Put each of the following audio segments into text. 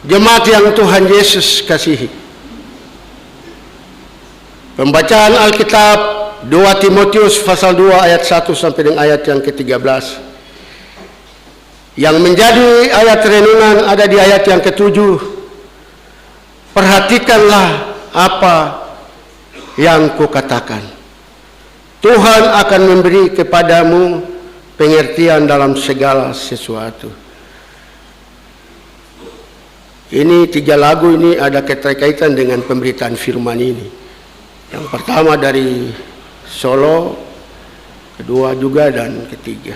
Jemaat yang Tuhan Yesus kasihi, pembacaan Alkitab 2 Timotius pasal 2 ayat 1 sampai dengan ayat yang ke-13. Yang menjadi ayat renungan ada di ayat yang ke-7. Perhatikanlah apa yang kukatakan. Tuhan akan memberi kepadamu pengertian dalam segala sesuatu. Ini 3 lagu ini ada keterkaitan dengan pemberitaan firman ini. Yang pertama dari Solo, kedua juga, dan ketiga.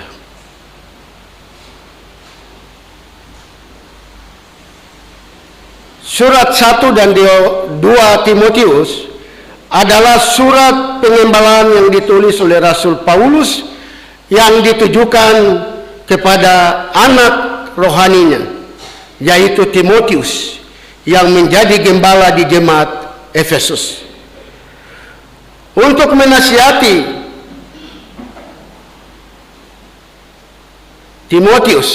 Surat 1 dan 2 Timotius adalah surat pengembalaan yang ditulis oleh Rasul Paulus yang ditujukan kepada anak rohaninya, yaitu Timotius yang menjadi gembala di jemaat Efesus, untuk menasihati Timotius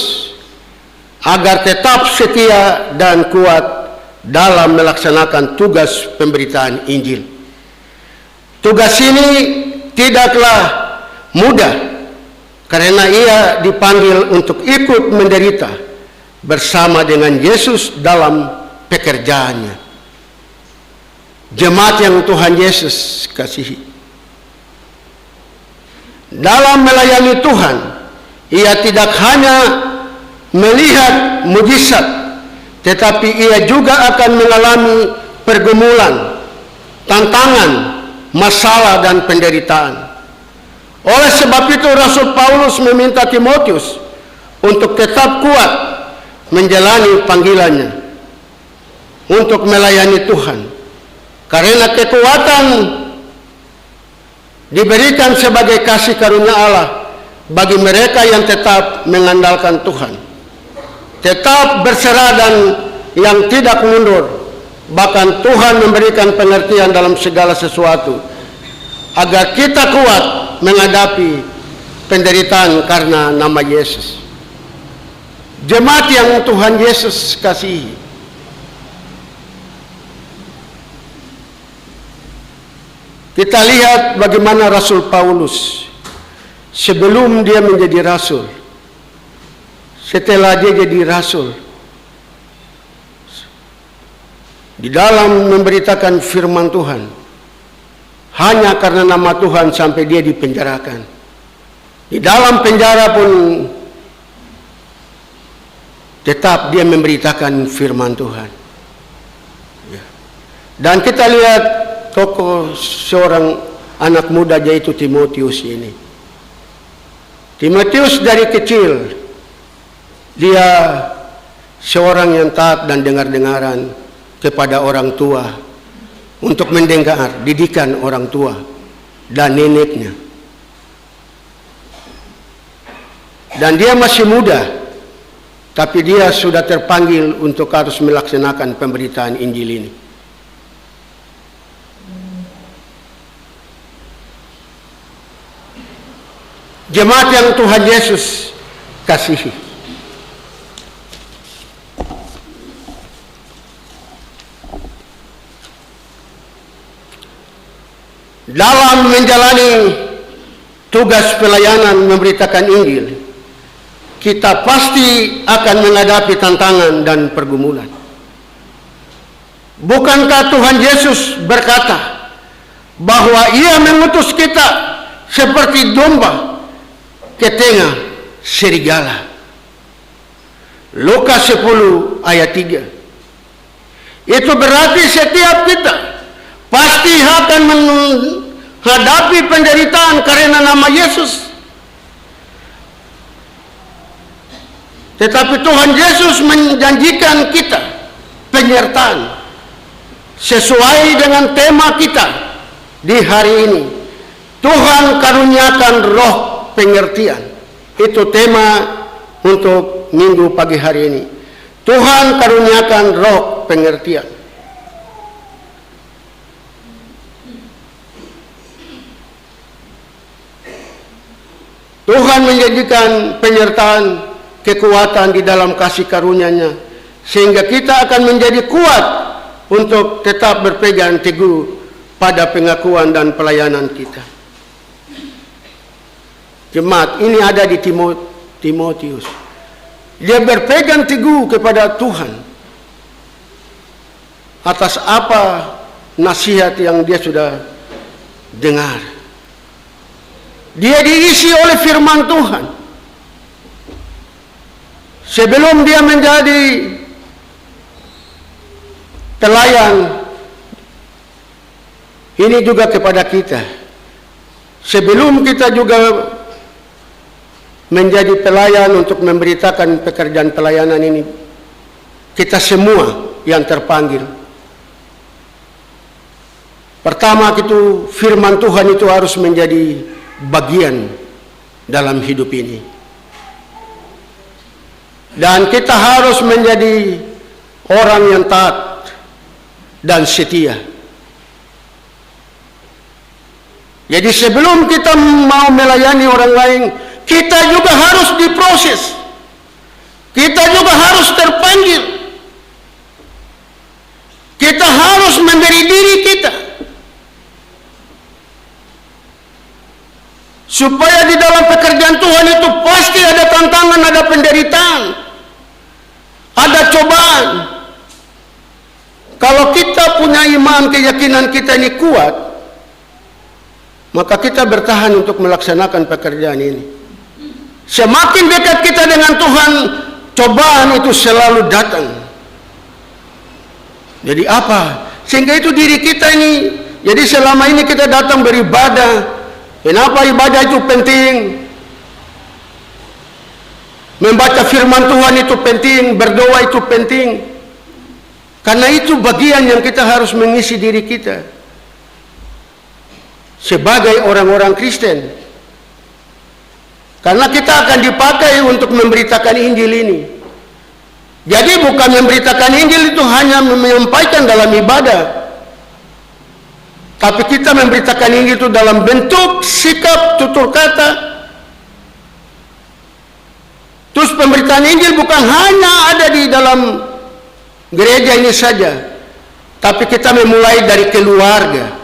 agar tetap setia dan kuat dalam melaksanakan tugas pemberitaan Injil. Tugas ini tidaklah mudah karena ia dipanggil untuk ikut menderita bersama dengan Yesus dalam pekerjaannya. Jemaat yang Tuhan Yesus kasihi, dalam melayani Tuhan, ia tidak hanya melihat mujizat, tetapi ia juga akan mengalami pergumulan, tantangan, masalah, dan penderitaan. Oleh sebab itu Rasul Paulus meminta Timotius untuk tetap kuat menjalani panggilannya untuk melayani Tuhan, karena kekuatan diberikan sebagai kasih karunia Allah bagi mereka yang tetap mengandalkan Tuhan, tetap berserah dan yang tidak mundur. Bahkan Tuhan memberikan pengertian dalam segala sesuatu agar kita kuat menghadapi penderitaan karena nama Yesus. Jemaat yang Tuhan Yesus kasihi, kita lihat bagaimana Rasul Paulus sebelum dia menjadi rasul, setelah dia jadi rasul, di dalam memberitakan firman Tuhan, hanya karena nama Tuhan sampai dia dipenjarakan. Di dalam penjara pun tetap dia memberitakan firman Tuhan. Dan kita lihat tokoh seorang anak muda, yaitu Timotius ini. Timotius dari kecil dia seorang yang taat dan dengar-dengaran kepada orang tua, untuk mendengar didikan orang tua dan neneknya. Dan dia masih muda, tapi dia sudah terpanggil untuk harus melaksanakan pemberitaan Injil ini. Jemaat yang Tuhan Yesus kasihi, dalam menjalani tugas pelayanan memberitakan Injil, kita pasti akan menghadapi tantangan dan pergumulan. Bukankah Tuhan Yesus berkata bahwa Ia mengutus kita seperti domba ke tengah serigala? Lukas 10 ayat 3. Itu berarti setiap kita pasti akan menghadapi penderitaan karena nama Yesus. Tetapi Tuhan Yesus menjanjikan kita penyertaan sesuai dengan tema kita di hari ini. Tuhan karuniakan roh pengertian. Itu tema untuk minggu pagi hari ini. Tuhan karuniakan roh pengertian. Tuhan menjadikan penyertaan kekuatan di dalam kasih karunia-Nya sehingga kita akan menjadi kuat untuk tetap berpegang teguh pada pengakuan dan pelayanan kita. Jemaat, ini ada di Timotius. Dia berpegang teguh kepada Tuhan atas apa nasihat yang dia sudah dengar. Dia diisi oleh firman Tuhan. Sebelum dia menjadi pelayan, ini juga kepada kita. Sebelum kita juga menjadi pelayan untuk memberitakan pekerjaan pelayanan ini, kita semua yang terpanggil. Pertama itu firman Tuhan itu harus menjadi bagian dalam hidup ini. Dan kita harus menjadi orang yang taat dan setia. Jadi sebelum kita mau melayani orang lain, kita juga harus diproses. Kita juga harus terpanggil. Kita harus memberi diri kita. Supaya di dalam pekerjaan Tuhan itu pasti ada tantangan, ada penderitaan, ada cobaan. Kalau kita punya iman, keyakinan kita ini kuat, maka kita bertahan untuk melaksanakan pekerjaan ini. Semakin dekat kita dengan Tuhan, cobaan itu selalu datang. Jadi apa? Sehingga itu diri kita ini, jadi selama ini kita datang beribadah. Kenapa ibadah itu penting? Membaca firman Tuhan itu penting, berdoa itu penting. Karena itu bagian yang kita harus mengisi diri kita sebagai orang-orang Kristen. Karena kita akan dipakai untuk memberitakan Injil ini. Jadi bukan memberitakan Injil itu hanya menyampaikan dalam ibadah, tapi kita memberitakan Injil itu dalam bentuk, sikap, tutur kata. Terus pemberitaan Injil bukan hanya ada di dalam gereja ini saja, tapi kita memulai dari keluarga.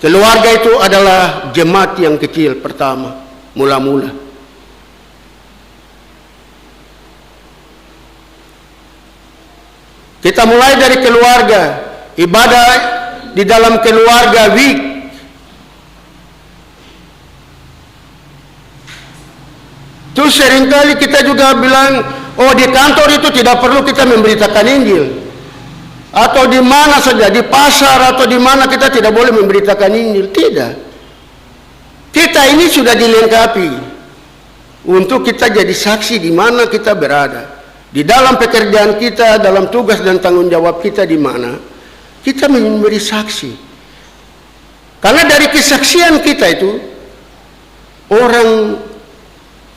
Keluarga itu adalah jemaat yang kecil pertama, mula-mula. Kita mulai dari keluarga, ibadah di dalam keluarga week. Terus seringkali kita juga bilang, oh di kantor itu tidak perlu kita memberitakan Injil. Atau di mana saja, di pasar atau di mana kita tidak boleh memberitakan Injil. Tidak. Kita ini sudah dilengkapi untuk kita jadi saksi di mana kita berada. Di dalam pekerjaan kita, dalam tugas dan tanggung jawab kita di mana, kita memberi saksi. Karena dari kesaksian kita itu, orang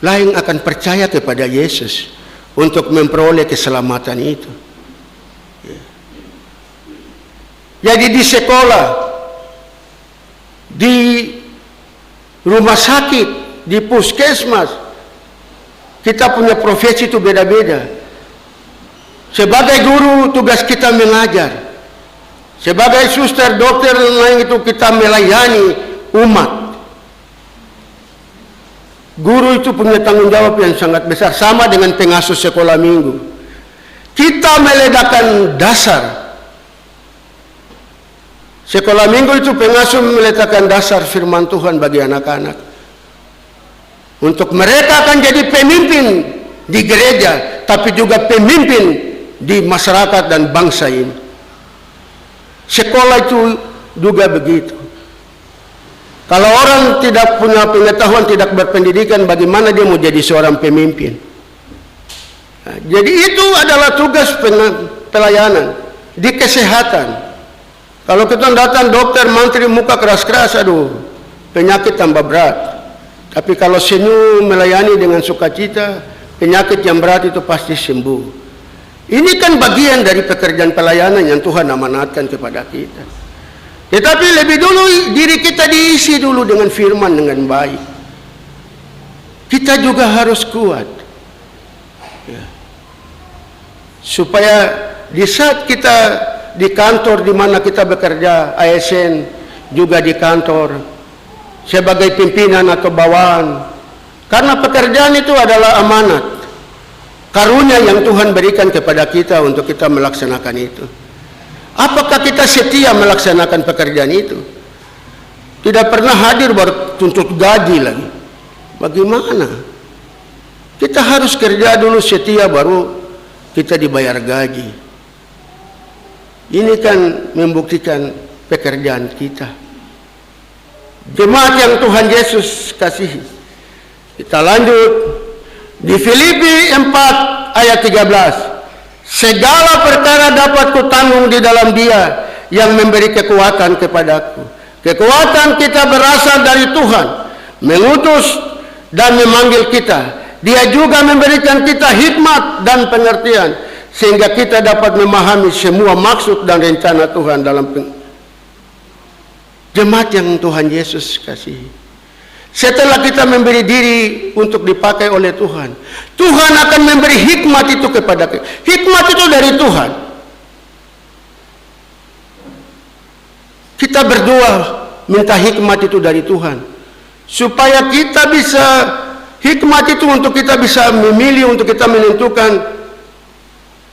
lain akan percaya kepada Yesus untuk memperoleh keselamatan itu. Jadi di sekolah, di rumah sakit, di puskesmas, kita punya profesi itu beda-beda. Sebagai guru, tugas kita mengajar. Sebagai suster, dokter, dan lain itu kita melayani umat. Guru itu punya tanggung jawab yang sangat besar, sama dengan pengasuh sekolah minggu. Kita meletakkan dasar. Sekolah minggu itu pengasuh meletakkan dasar firman Tuhan bagi anak-anak. Untuk mereka akan jadi pemimpin di gereja, tapi juga pemimpin di masyarakat dan bangsa ini. Sekolah itu juga begitu. Kalau orang tidak punya pengetahuan, tidak berpendidikan, bagaimana dia mau jadi seorang pemimpin? Nah, jadi itu adalah tugas pelayanan di kesehatan. Kalau kita datang dokter, mantri, muka keras-keras, aduh, penyakit tambah berat. Tapi kalau senyum, melayani dengan sukacita, penyakit yang berat itu pasti sembuh. Ini kan bagian dari pekerjaan pelayanan yang Tuhan amanatkan kepada kita. Tetapi lebih dulu diri kita diisi dulu dengan firman dengan baik. Kita juga harus kuat. Ya. Supaya di saat kita di kantor di mana kita bekerja, ASN, juga di kantor, sebagai pimpinan atau bawahan, karena pekerjaan itu adalah amanat, karunia yang Tuhan berikan kepada kita untuk kita melaksanakan itu. Apakah kita setia melaksanakan pekerjaan itu? Tidak pernah hadir baru tuntut gaji lagi. Bagaimana? Kita harus kerja dulu setia baru kita dibayar gaji. Ini kan membuktikan pekerjaan kita. Jemaat yang Tuhan Yesus kasihi. Kita lanjut di Filipi 4 ayat 13. Segala perkara dapat kutanggung di dalam Dia yang memberi kekuatan kepadaku. Kekuatan kita berasal dari Tuhan, mengutus dan memanggil kita. Dia juga memberikan kita hikmat dan pengertian, sehingga kita dapat memahami semua maksud dan rencana Tuhan dalam jemaat yang Tuhan Yesus kasihi. Setelah kita memberi diri untuk dipakai oleh Tuhan, Tuhan akan memberi hikmat itu kepada kita. Hikmat itu dari Tuhan. Kita berdoa minta hikmat itu dari Tuhan, supaya kita bisa, hikmat itu untuk kita bisa memilih, untuk kita menentukan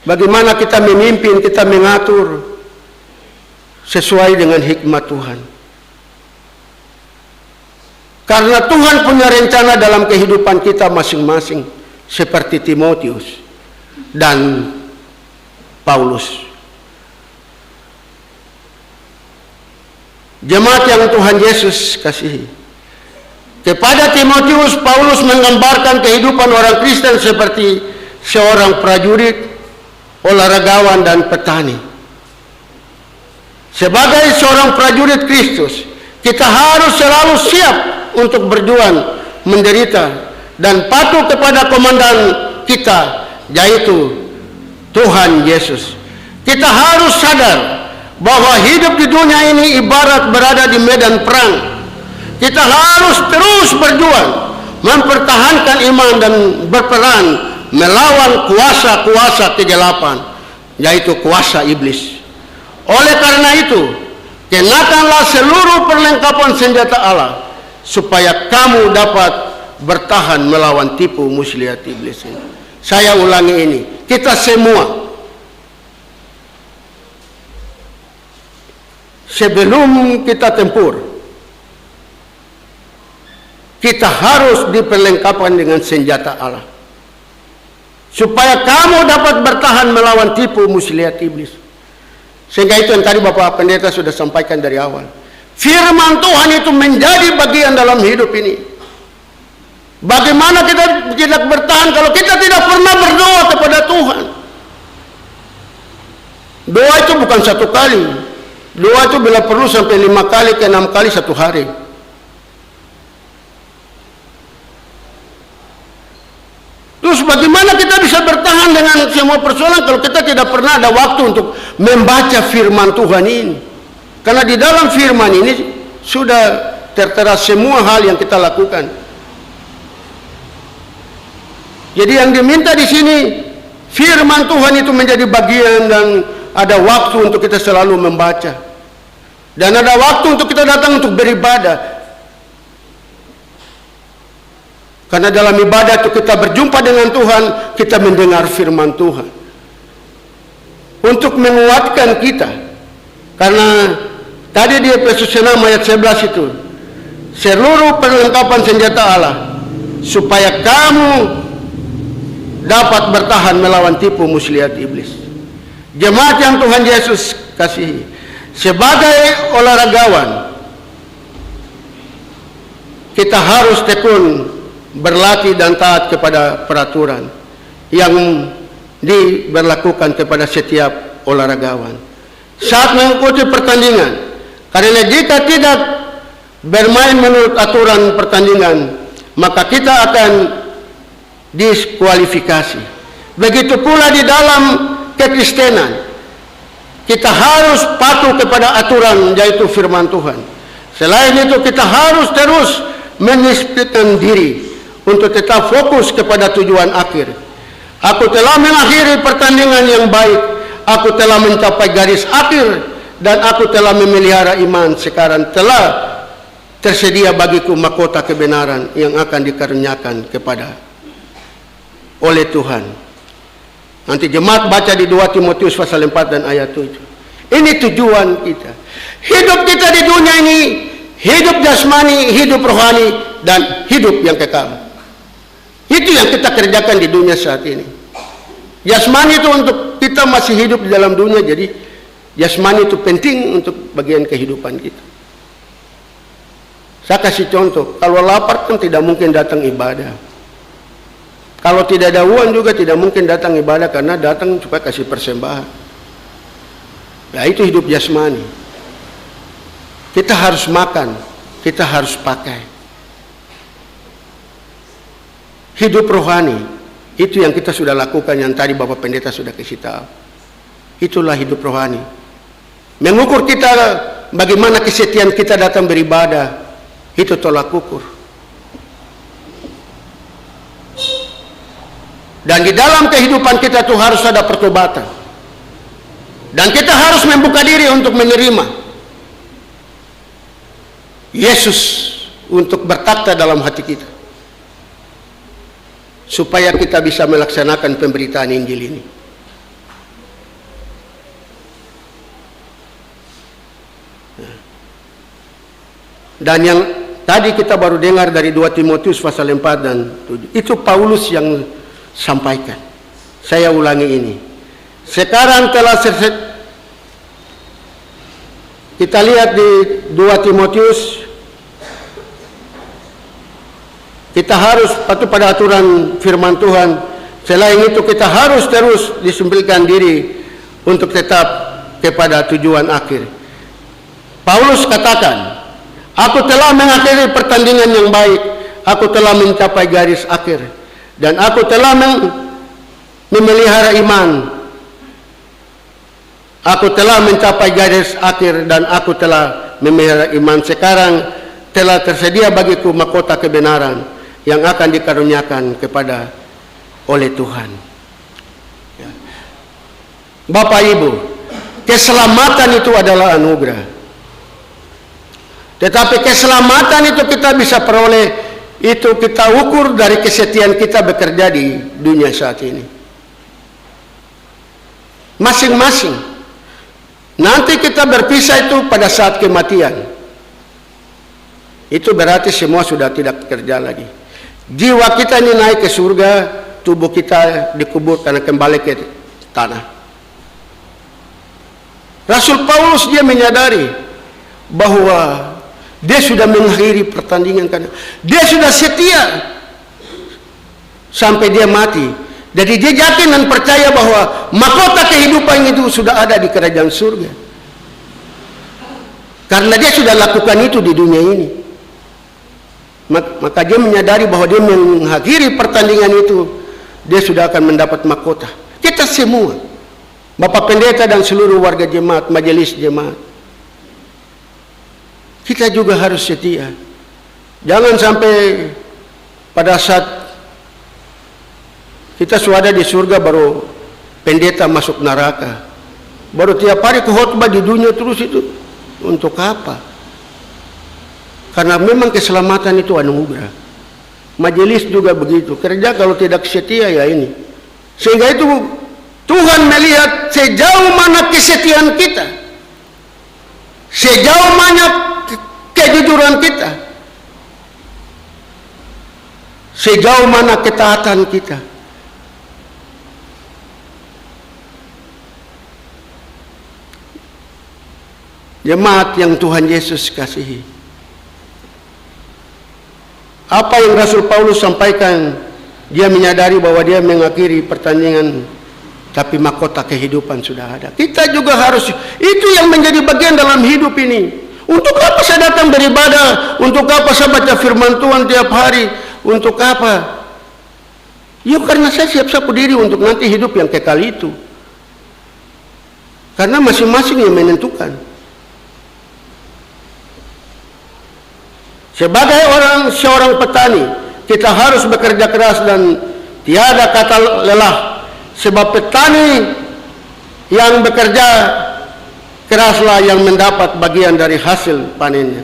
bagaimana kita memimpin, kita mengatur sesuai dengan hikmat Tuhan. Karena Tuhan punya rencana dalam kehidupan kita masing-masing, seperti Timotius dan Paulus. Jemaat yang Tuhan Yesus kasihi. Kepada Timotius, Paulus menggambarkan kehidupan orang Kristen seperti seorang prajurit, olahragawan, dan petani. Sebagai seorang prajurit Kristus, kita harus selalu siap untuk berjuang, menderita, dan patuh kepada komandan kita, yaitu Tuhan Yesus. Kita harus sadar bahwa hidup di dunia ini ibarat berada di medan perang. Kita harus terus berjuang, mempertahankan iman dan berperan melawan kuasa-kuasa kegelapan, yaitu kuasa iblis. Oleh karena itu, kenakanlah seluruh perlengkapan senjata Allah, supaya kamu dapat bertahan melawan tipu muslihat iblis ini. Saya ulangi ini, kita semua sebelum kita tempur, kita harus diperlengkapan dengan senjata Allah, supaya kamu dapat bertahan melawan tipu muslihat iblis. Sehingga itu yang tadi Bapak Pendeta sudah sampaikan dari awal. Firman Tuhan itu menjadi bagian dalam hidup ini. Bagaimana kita tidak bertahan kalau kita tidak pernah berdoa kepada Tuhan? Doa itu bukan satu kali. Doa itu bila perlu sampai 5 kali ke 6 kali satu hari. Terus bagaimana kita bisa bertahan dengan semua persoalan kalau kita tidak pernah ada waktu untuk membaca firman Tuhan ini? Karena di dalam firman ini sudah tertera semua hal yang kita lakukan. Jadi yang diminta di sini, firman Tuhan itu menjadi bagian, dan ada waktu untuk kita selalu membaca. Dan ada waktu untuk kita datang untuk beribadah. Karena dalam ibadah itu kita berjumpa dengan Tuhan, kita mendengar firman Tuhan. Untuk menguatkan kita. Karena tadi di Efesus 6 ayat 11 itu, seluruh perlengkapan senjata Allah, supaya kamu dapat bertahan melawan tipu muslihat iblis. Jemaat yang Tuhan Yesus kasihi, sebagai olahragawan, kita harus tekun berlatih dan taat kepada peraturan yang diberlakukan kepada setiap olahragawan saat mengikuti pertandingan. Karena jika tidak bermain menurut aturan pertandingan, maka kita akan diskualifikasi. Begitu pula di dalam kekristenan, kita harus patuh kepada aturan, yaitu firman Tuhan. Selain itu, kita harus terus mendisiplinkan diri untuk tetap fokus kepada tujuan akhir. Aku telah mengakhiri pertandingan yang baik. Aku telah mencapai garis akhir dan aku telah memelihara iman. Sekarang telah tersedia bagiku mahkota kebenaran yang akan dikaruniakan kepada oleh Tuhan. Nanti jemaat baca di 2 Timotius pasal 4 dan ayat 7. Ini tujuan kita. Hidup kita di dunia ini, hidup jasmani, hidup rohani, dan hidup yang kekal. Itu yang kita kerjakan di dunia saat ini. Jasmani itu untuk kita masih hidup di dalam dunia, jadi jasmani itu penting untuk bagian kehidupan kita. Saya kasih contoh, kalau lapar kan tidak mungkin datang ibadah. Kalau tidak ada uang juga tidak mungkin datang ibadah, karena datang supaya kasih persembahan. Ya itu hidup jasmani. Kita harus makan, kita harus pakai. Hidup rohani, itu yang kita sudah lakukan, yang tadi Bapak Pendeta sudah kasih tahu. Itulah hidup rohani. Mengukur kita bagaimana kesetiaan kita datang beribadah, itu tolak ukur. Dan di dalam kehidupan kita itu harus ada pertobatan. Dan kita harus membuka diri untuk menerima Yesus untuk bertakhta dalam hati kita, supaya kita bisa melaksanakan pemberitaan Injil ini. Dan yang tadi kita baru dengar dari 2 Timotius pasal 4 dan 7, itu Paulus yang sampaikan. Saya ulangi ini. Sekarang telah kita lihat di 2 Timotius, kita harus patuh pada aturan firman Tuhan. Selain itu kita harus terus disempilkan diri untuk tetap kepada tujuan akhir. Paulus katakan, aku telah mengakhiri pertandingan yang baik, aku telah mencapai garis akhir, dan aku telah memelihara iman. Aku telah mencapai garis akhir dan aku telah memelihara iman. Sekarang telah tersedia bagiku mahkota kebenaran yang akan dikaruniakan kepada oleh Tuhan. Ya. Bapak Ibu, keselamatan itu adalah anugerah. Tetapi keselamatan itu kita bisa peroleh, itu kita ukur dari kesetiaan kita bekerja di dunia saat ini. Masing-masing. Nanti kita berpisah itu pada saat kematian. Itu berarti semua sudah tidak bekerja lagi. Jiwa kita ini naik ke surga, tubuh kita dikubur karena kembali ke tanah. Rasul Paulus dia menyadari bahwa dia sudah mengakhiri pertandingan, karena dia sudah setia sampai dia mati. Jadi dia yakin dan percaya bahwa mahkota kehidupan itu sudah ada di kerajaan surga. Karena dia sudah lakukan itu di dunia ini. Maka dia menyadari bahwa dia mengakhiri pertandingan itu, dia sudah akan mendapat mahkota. Kita semua, Bapak Pendeta dan seluruh warga jemaat, majelis jemaat, kita juga harus setia. Jangan sampai pada saat kita sudah di surga baru pendeta masuk neraka. Baru tiap hari khotbah di dunia terus, itu untuk apa? Karena memang keselamatan itu anugerah. Majelis juga begitu. Kerja kalau tidak setia ya ini. Sehingga itu Tuhan melihat sejauh mana kesetiaan kita, sejauh mana kejujuran kita, sejauh mana ketaatan kita. Jemaat yang Tuhan Yesus kasihi, apa yang Rasul Paulus sampaikan, dia menyadari bahwa dia mengakhiri pertandingan, tapi mahkota kehidupan sudah ada. Kita juga harus, itu yang menjadi bagian dalam hidup ini. Untuk apa saya datang beribadah? Untuk apa saya baca firman Tuhan tiap hari? Untuk apa? Ya karena saya siap-siap diri untuk nanti hidup yang kekal itu. Karena masing-masing yang menentukan. Sebagai seorang petani, kita harus bekerja keras dan tiada kata lelah sebab petani yang bekerja keraslah yang mendapat bagian dari hasil panennya.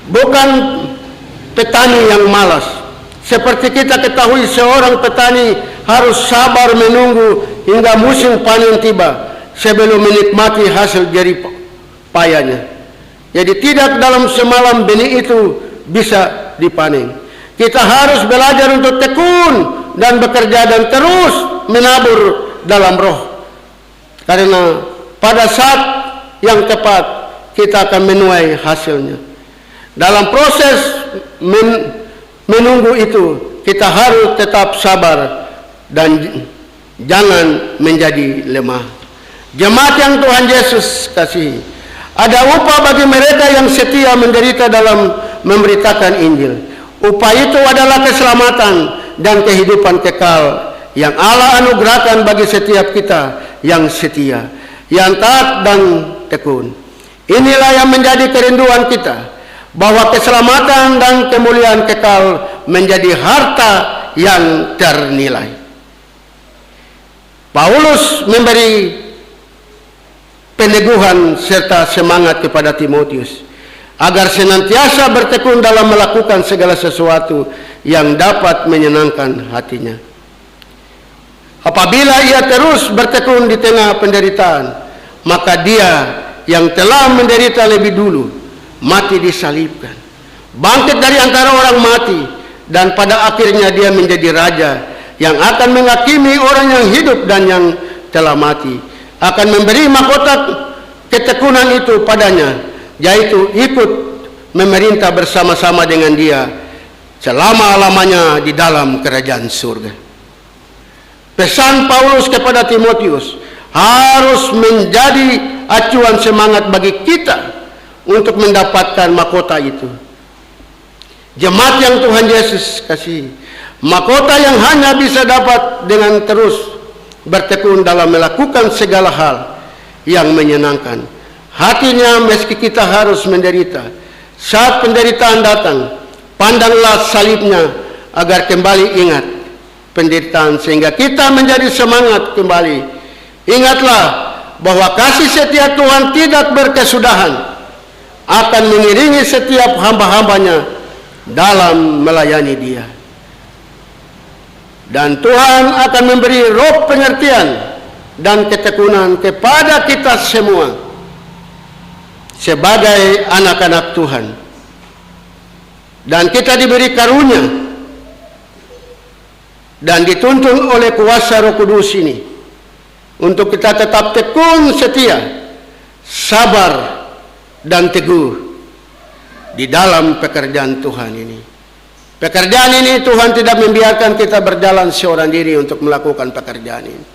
Bukan petani yang malas. Seperti kita ketahui, seorang petani harus sabar menunggu hingga musim panen tiba sebelum menikmati hasil jerih payahnya. Jadi tidak dalam semalam benih itu bisa dipanen. Kita harus belajar untuk tekun dan bekerja dan terus menabur dalam roh. Karena pada saat yang tepat kita akan menuai hasilnya. Dalam proses menunggu itu kita harus tetap sabar dan jangan menjadi lemah. Jemaat yang Tuhan Yesus kasihi, ada upah bagi mereka yang setia menderita dalam memberitakan Injil. Upah itu adalah keselamatan dan kehidupan kekal yang Allah anugerahkan bagi setiap kita yang setia, yang taat dan tekun. Inilah yang menjadi kerinduan kita, bahwa keselamatan dan kemuliaan kekal menjadi harta yang ternilai. Paulus memberi peneguhan serta semangat kepada Timotius agar senantiasa bertekun dalam melakukan segala sesuatu yang dapat menyenangkan hatinya. Apabila ia terus bertekun di tengah penderitaan, maka dia yang telah menderita lebih dulu mati disalibkan, bangkit dari antara orang mati, dan pada akhirnya dia menjadi raja yang akan menghakimi orang yang hidup dan yang telah mati, akan memberi mahkota ketekunan itu padanya, yaitu ikut memerintah bersama-sama dengan dia selama-lamanya di dalam kerajaan surga. Pesan Paulus kepada Timotius harus menjadi acuan semangat bagi kita untuk mendapatkan mahkota itu. Jemaat yang Tuhan Yesus kasih, mahkota yang hanya bisa dapat dengan terus bertekun dalam melakukan segala hal yang menyenangkan hatinya meski kita harus menderita. Saat penderitaan datang, pandanglah salibnya agar kembali ingat penderitaan sehingga kita menjadi semangat kembali. Ingatlah bahwa kasih setia Tuhan tidak berkesudahan, akan mengiringi setiap hamba-hambanya dalam melayani dia. Dan Tuhan akan memberi roh pengertian dan ketekunan kepada kita semua sebagai anak-anak Tuhan. Dan kita diberi karunia dan dituntun oleh kuasa Roh Kudus ini untuk kita tetap tekun, setia, sabar, dan teguh di dalam pekerjaan Tuhan ini. Pekerjaan ini Tuhan tidak membiarkan kita berjalan seorang diri untuk melakukan pekerjaan ini.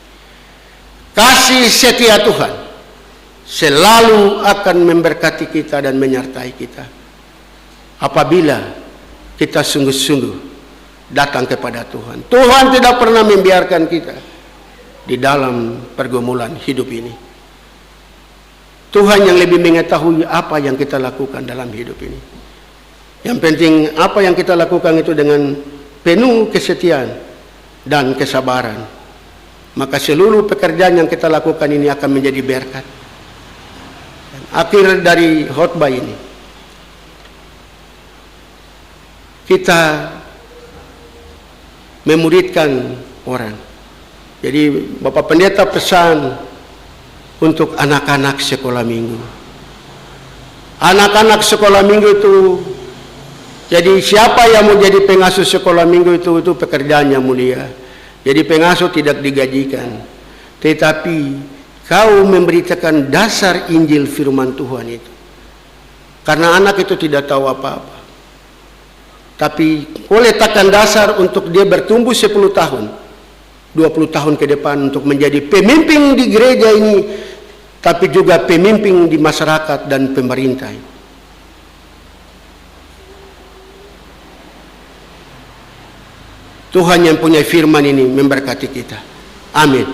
Kasih setia Tuhan selalu akan memberkati kita dan menyertai kita apabila kita sungguh-sungguh datang kepada Tuhan. Tuhan tidak pernah membiarkan kita di dalam pergumulan hidup ini. Tuhan yang lebih mengetahui apa yang kita lakukan dalam hidup ini. Yang penting apa yang kita lakukan itu dengan penuh kesetiaan dan kesabaran. Maka seluruh pekerjaan yang kita lakukan ini akan menjadi berkat. Dan akhir dari khotbah ini, kita memuridkan orang. Jadi Bapak Pendeta pesan untuk anak-anak sekolah minggu. Anak-anak sekolah minggu itu, jadi siapa yang mau jadi pengasuh sekolah minggu itu pekerjaan yang mulia. Jadi pengasuh tidak digajikan, tetapi kau memberitakan dasar Injil firman Tuhan itu. Karena anak itu tidak tahu apa-apa, tapi kau letakkan dasar untuk dia bertumbuh 10 tahun, 20 tahun ke depan untuk menjadi pemimpin di gereja ini, tapi juga pemimpin di masyarakat dan pemerintah. Tuhan yang punya firman ini memberkati kita. Amin.